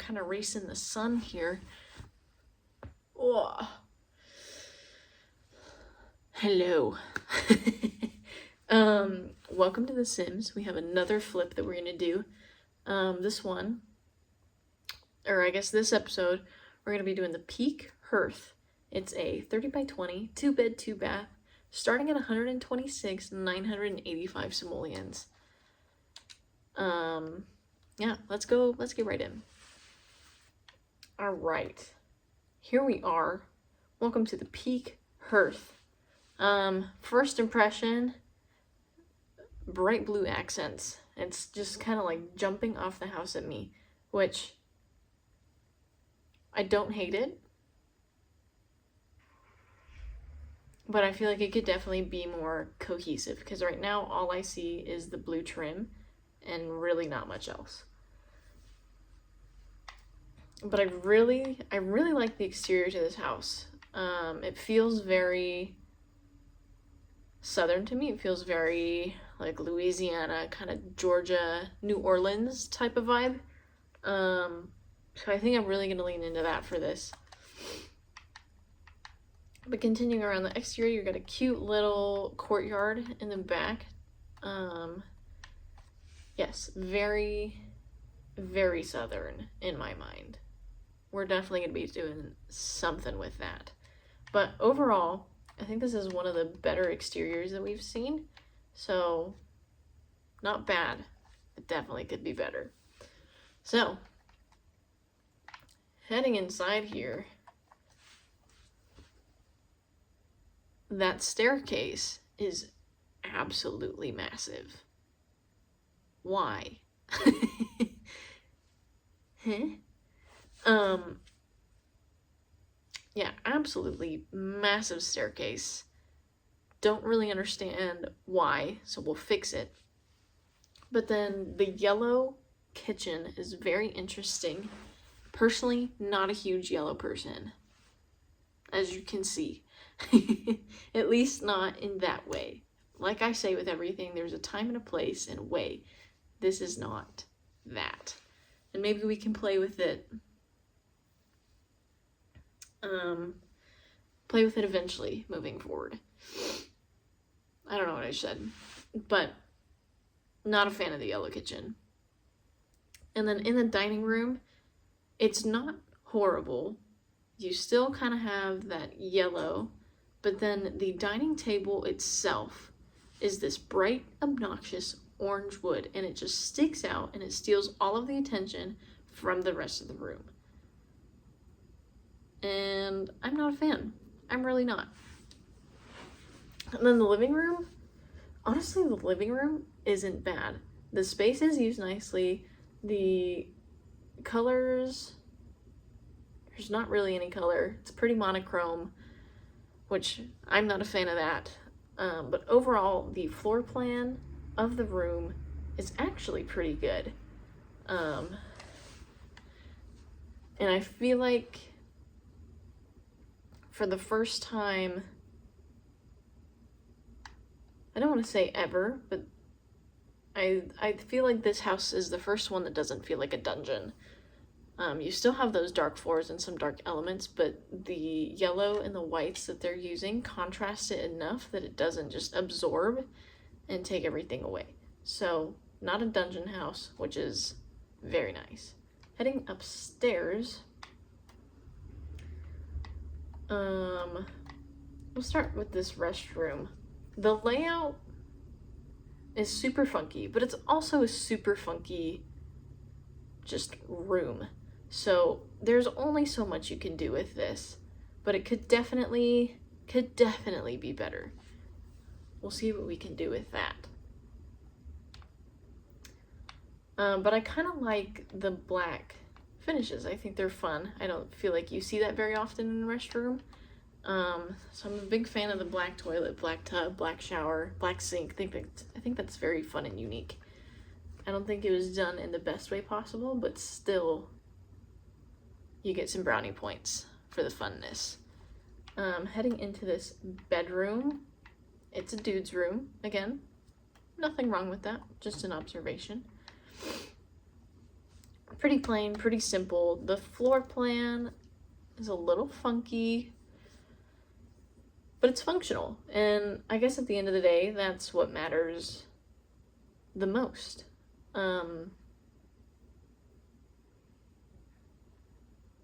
kind of racing the sun here. Oh. Hello. Welcome to The Sims. We have another flip that we're gonna do. This one, or I guess this episode, we're gonna be doing the Pique Hearth. It's a 30 by 20, 2-bed, 2-bath, starting at 126,985 simoleons. Yeah, let's get right in. Alright, here we are. Welcome to the Pique Hearth. First impression, bright blue accents. It's just kind of like jumping off the house at me, which I don't hate it, but I feel like it could definitely be more cohesive, because right now all I see is the blue trim and really not much else. But I really like the exterior to this house. It feels very southern to me. It feels very like Louisiana, kind of Georgia, New Orleans type of vibe. So I think I'm really gonna lean into that for this. But continuing around the exterior, you've got a cute little courtyard in the back. Yes, very, very southern in my mind. We're definitely gonna be doing something with that. But overall, I think this is one of the better exteriors that we've seen. So, not bad. It definitely could be better. So, heading inside here, that staircase is absolutely massive. Why? Huh? Yeah, absolutely massive staircase. Don't really understand why, so we'll fix it. But then the yellow kitchen is very interesting. Personally, not a huge yellow person, as you can see. At least not in that way. Like I say with everything, there's a time and a place and a way. This is not that. And maybe we can play with it. Play with it eventually, moving forward. I don't know what I said, but not a fan of the yellow kitchen. And then in the dining room, it's not horrible. You still kind of have that yellow, but then the dining table itself is this bright, obnoxious orange wood, and it just sticks out and it steals all of the attention from the rest of the room. And I'm not a fan. I'm really not. And then the living room, honestly, the living room isn't bad. The space is used nicely. The colors, there's not really any color. It's pretty monochrome, which I'm not a fan of that. But overall, the floor plan of the room is actually pretty good. And I feel like for the first time, I don't want to say ever, but I feel like this house is the first one that doesn't feel like a dungeon. You still have those dark floors and some dark elements, but the yellow and the whites that they're using contrast it enough that it doesn't just absorb and take everything away. So, not a dungeon house, which is very nice. Heading upstairs, we'll start with this restroom. The layout is super funky, but it's also a super funky just room. So there's only so much you can do with this, but it could definitely be better. We'll see what we can do with that. But I kind of like the black finishes. I think they're fun. I don't feel like you see that very often in a restroom. So I'm a big fan of the black toilet, black tub, black shower, black sink. I think that's very fun and unique. I don't think it was done in the best way possible, but still, you get some brownie points for the funness. Heading into this bedroom, it's a dude's room. Again, nothing wrong with that, just an observation. Pretty plain, pretty simple. The floor plan is a little funky, but it's functional. And I guess at the end of the day, that's what matters the most.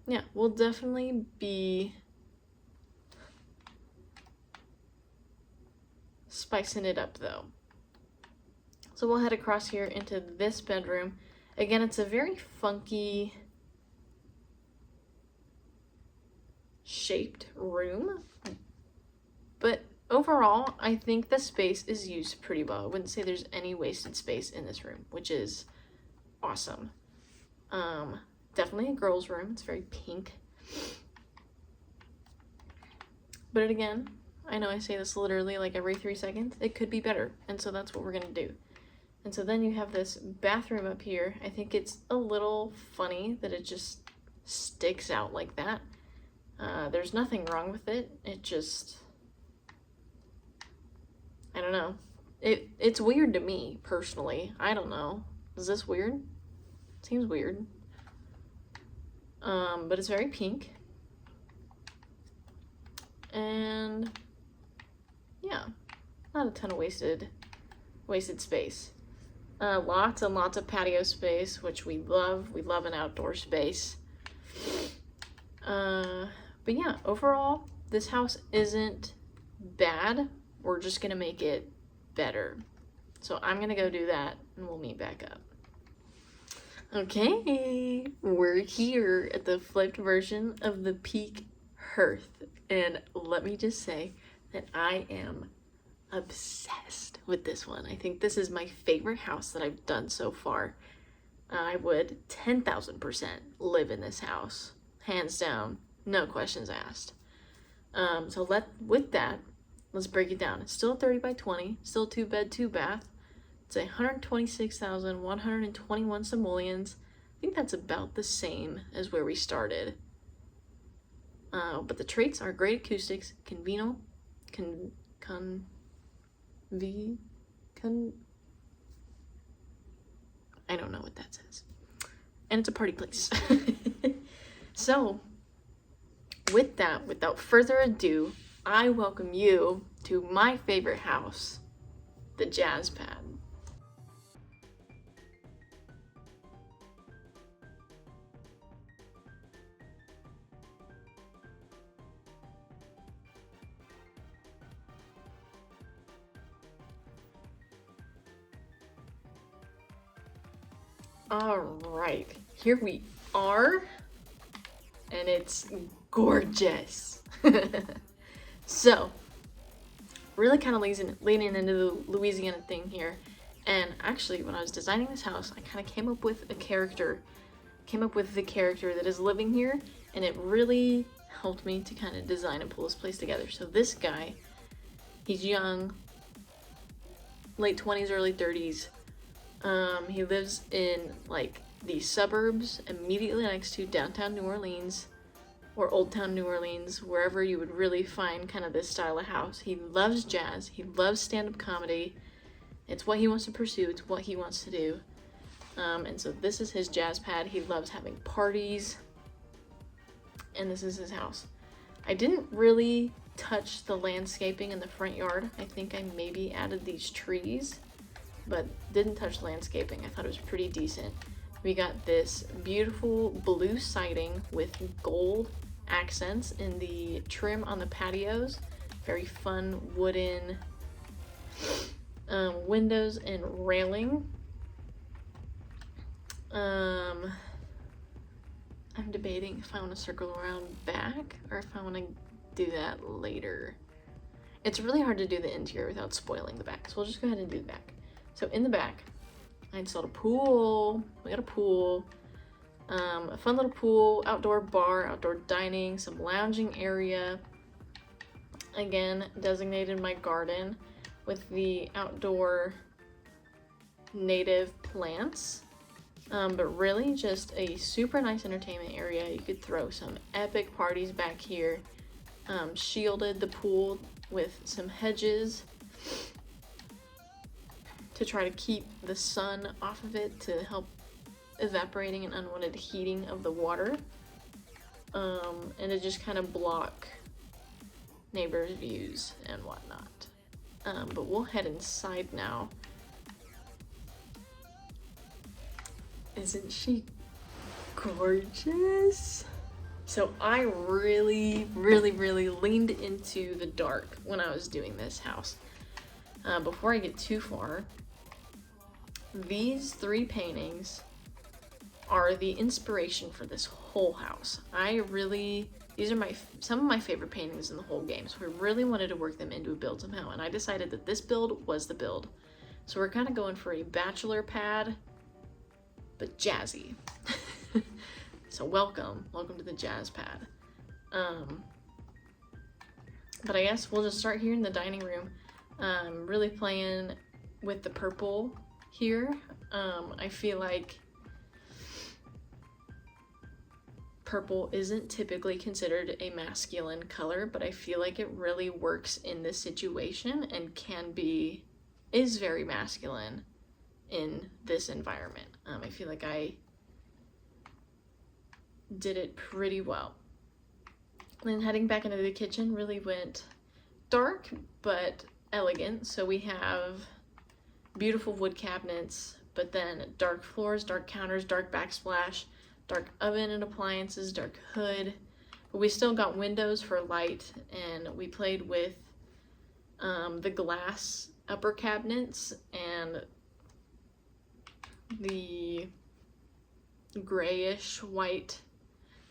Yeah, we'll definitely be spicing it up though. So we'll head across here into this bedroom. Again, it's a very funky shaped room, but overall, I think the space is used pretty well. I wouldn't say there's any wasted space in this room, which is awesome. Definitely a girl's room. It's very pink. But again, I know I say this literally like every 3 seconds. It could be better, and so that's what we're gonna do. And so then you have this bathroom up here. I think it's a little funny that it just sticks out like that. There's nothing wrong with it. It just, I don't know. It's weird to me, personally. I don't know. Is this weird? Seems weird. But it's very pink. And yeah, not a ton of wasted space. Lots and lots of patio space, which we love. We love an outdoor space. But yeah, overall, this house isn't bad. We're just gonna make it better. So I'm gonna go do that and we'll meet back up. Okay, we're here at the flipped version of the Pique Hearth. And let me just say that I am obsessed with this one. I think this is my favorite house that I've done so far. I would 10,000% live in this house, hands down, no questions asked. With that, let's break it down. It's still a 30 by 20, still 2 bed, 2 bath. It's 126,121 simoleons. I think that's about the same as where we started. But the traits are great acoustics, I don't know what that says. And it's a party place. So, with that, without further ado, I welcome you to my favorite house, the Jazz Pad. All right, here we are, and it's gorgeous. So, really kind of leaning into the Louisiana thing here. And actually, when I was designing this house, I kind of came up with the character that is living here, and it really helped me to kind of design and pull this place together. So this guy, he's young, late 20s, early 30s. He lives in like the suburbs immediately next to downtown New Orleans or Old Town New Orleans, wherever you would really find kind of this style of house. He loves jazz. He loves stand-up comedy. It's what he wants to pursue. It's what he wants to do. And so this is his jazz pad. He loves having parties. And this is his house. I didn't really touch the landscaping in the front yard. I think I maybe added these trees, but didn't touch landscaping. I thought it was pretty decent. We got this beautiful blue siding with gold accents in the trim on the patios. Very fun wooden windows and railing. I'm debating if I want to circle around back or if I want to do that later. It's really hard to do the interior without spoiling the back, so we'll just go ahead and do the back. So in the back, I installed a pool. We got a pool, a fun little pool, outdoor bar, outdoor dining, some lounging area. Again, designated my garden with the outdoor native plants. But really just a super nice entertainment area. You could throw some epic parties back here. Shielded the pool with some hedges to try to keep the sun off of it to help evaporating and unwanted heating of the water. And to just kind of block neighbors' views and whatnot. But we'll head inside now. Isn't she gorgeous? So I really leaned into the dark when I was doing this house. Before I get too far, these 3 paintings are the inspiration for this whole house. These are some of my favorite paintings in the whole game, so I really wanted to work them into a build somehow, and I decided that this build was the build. So we're kind of going for a bachelor pad, but jazzy. So welcome to the jazz pad. But I guess we'll just start here in the dining room. Really playing with the purple here. I feel like purple isn't typically considered a masculine color, but I feel like it really works in this situation and is very masculine in this environment. I feel like I did it pretty well. Then heading back into the kitchen, really went dark but elegant. So we have beautiful wood cabinets, but then dark floors, dark counters, dark backsplash, dark oven and appliances, dark hood. But we still got windows for light, and we played with the glass upper cabinets and the grayish white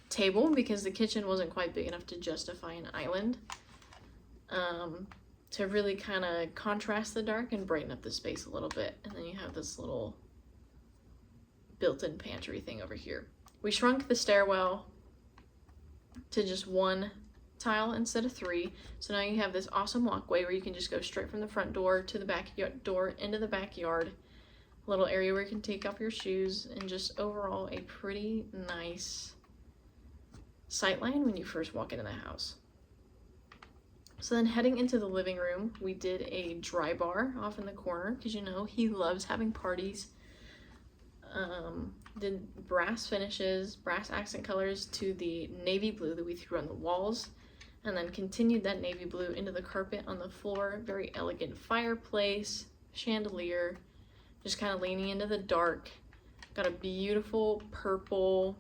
table because the kitchen wasn't quite big enough to justify an island. To really kind of contrast the dark and brighten up the space a little bit. And then you have this little built-in pantry thing over here. We shrunk the stairwell to just 1 tile instead of 3. So now you have this awesome walkway where you can just go straight from the front door to the back door into the backyard. A little area where you can take off your shoes, and just overall a pretty nice sightline when you first walk into the house. So then heading into the living room, we did a dry bar off in the corner because you know he loves having parties. Did brass finishes, brass accent colors to the navy blue that we threw on the walls, and then continued that navy blue into the carpet on the floor. Very elegant fireplace, chandelier, just kind of leaning into the dark. Got a beautiful purple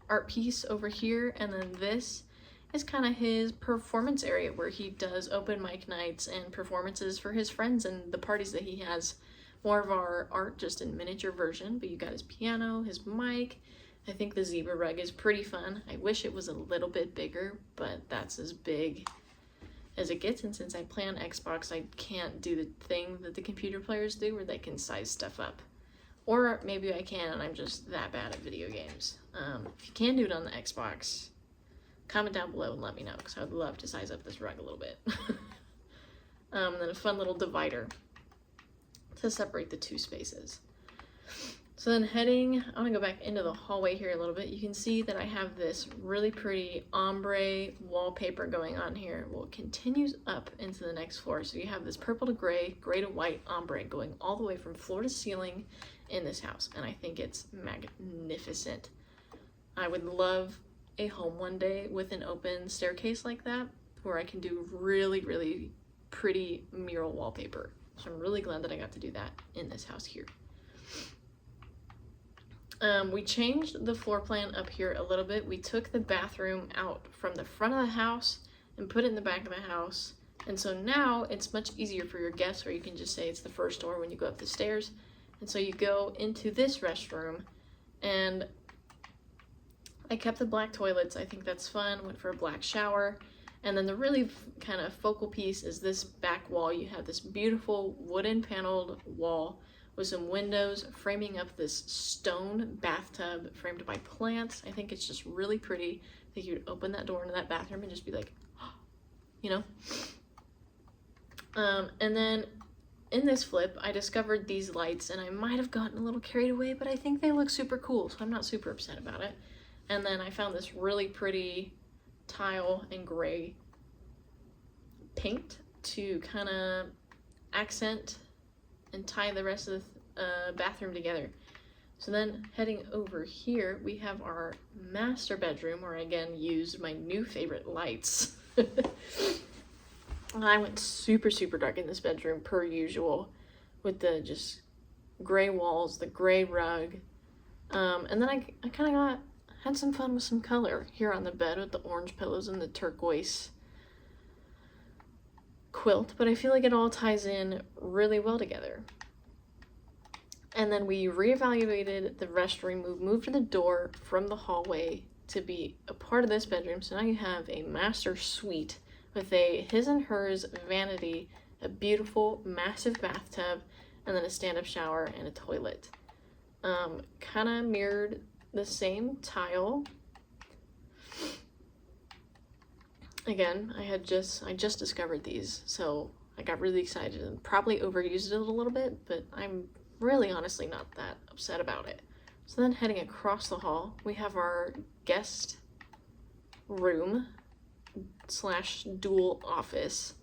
art piece over here, and then this is kind of his performance area where he does open mic nights and performances for his friends and the parties that he has. More of our art just in miniature version, but you got his piano, his mic. I think the zebra rug is pretty fun. I wish it was a little bit bigger, but that's as big as it gets, and since I play on Xbox, I can't do the thing that the computer players do where they can size stuff up. Or maybe I can and I'm just that bad at video games. If you can do it on the Xbox, comment down below and let me know, because I would love to size up this rug a little bit. And then a fun little divider to separate the 2 spaces. So then I'm gonna go back into the hallway here a little bit. You can see that I have this really pretty ombre wallpaper going on here. Well, it continues up into the next floor. So you have this purple to gray, gray to white ombre going all the way from floor to ceiling in this house. And I think it's magnificent. I would love a home one day with an open staircase like that, where I can do really pretty mural wallpaper. So I'm really glad that I got to do that in this house here. We changed the floor plan up here a little bit. We took the bathroom out from the front of the house and put it in the back of the house. And so now it's much easier for your guests, where you can just say it's the first door when you go up the stairs. And so you go into this restroom, and I kept the black toilets. I think that's fun. Went for a black shower. And then the really kind of focal piece is this back wall. You have this beautiful wooden paneled wall with some windows framing up this stone bathtub framed by plants. I think it's just really pretty. I think you would open that door into that bathroom and just be like, oh, you know? And then in this flip, I discovered these lights, and I might have gotten a little carried away, but I think they look super cool, so I'm not super upset about it. And then I found this really pretty tile and gray paint to kind of accent and tie the rest of the bathroom together. So then heading over here, we have our master bedroom, where I again used my new favorite lights. I went super dark in this bedroom per usual, with the just gray walls, the gray rug. And then I kind of had some fun with some color here on the bed with the orange pillows and the turquoise quilt, but I feel like it all ties in really well together. And then we reevaluated the restroom. We moved the door from the hallway to be a part of this bedroom. So now you have a master suite with a his and hers vanity, a beautiful massive bathtub, and then a stand-up shower and a toilet. Kind of mirrored the same tile. Again, I just discovered these, so I got really excited and probably overused it a little bit, but I'm really honestly not that upset about it. So then heading across the hall, we have our guest room slash dual office.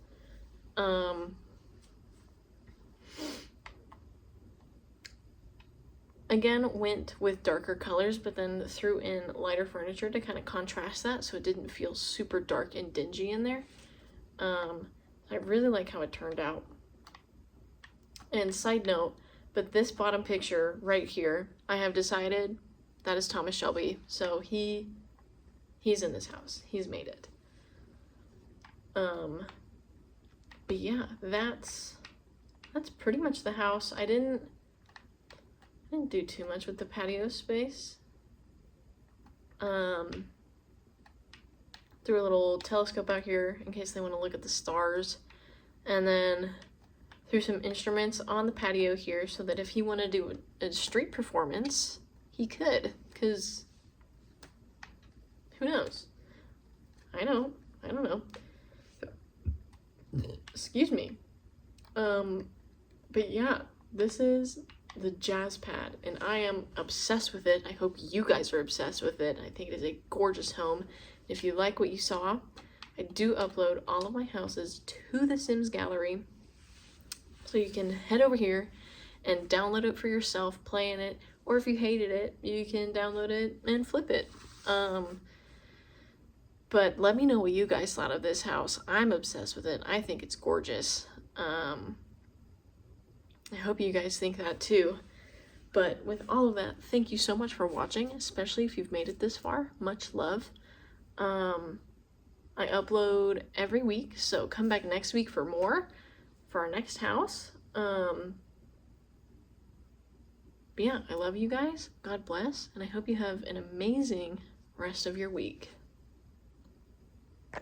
Again, went with darker colors, but then threw in lighter furniture to kind of contrast that so it didn't feel super dark and dingy in there. I really like how it turned out. And side note, but this bottom picture right here, I have decided that is Thomas Shelby. So he's in this house. He's made it. But yeah, that's pretty much the house. I didn't do too much with the patio space. Threw a little telescope out here in case they want to look at the stars. And then threw some instruments on the patio here so that if he wanted to do a street performance, he could. Because who knows? I don't know. Excuse me. But yeah, this is the jazz pad and I am obsessed with it. I hope you guys are obsessed with it. I think it is a gorgeous home. If you like what you saw, I do upload all of my houses to the Sims gallery, so you can head over here and download it for yourself, play in it, or if you hated it, you can download it and flip it. But let me know what you guys thought of this house. I'm obsessed with it. I think it's gorgeous. I hope you guys think that too. But with all of that, thank you so much for watching, especially if you've made it this far. Much love. I upload every week, so come back next week for more, for our next house. But yeah, I love you guys. God bless, and I hope you have an amazing rest of your week.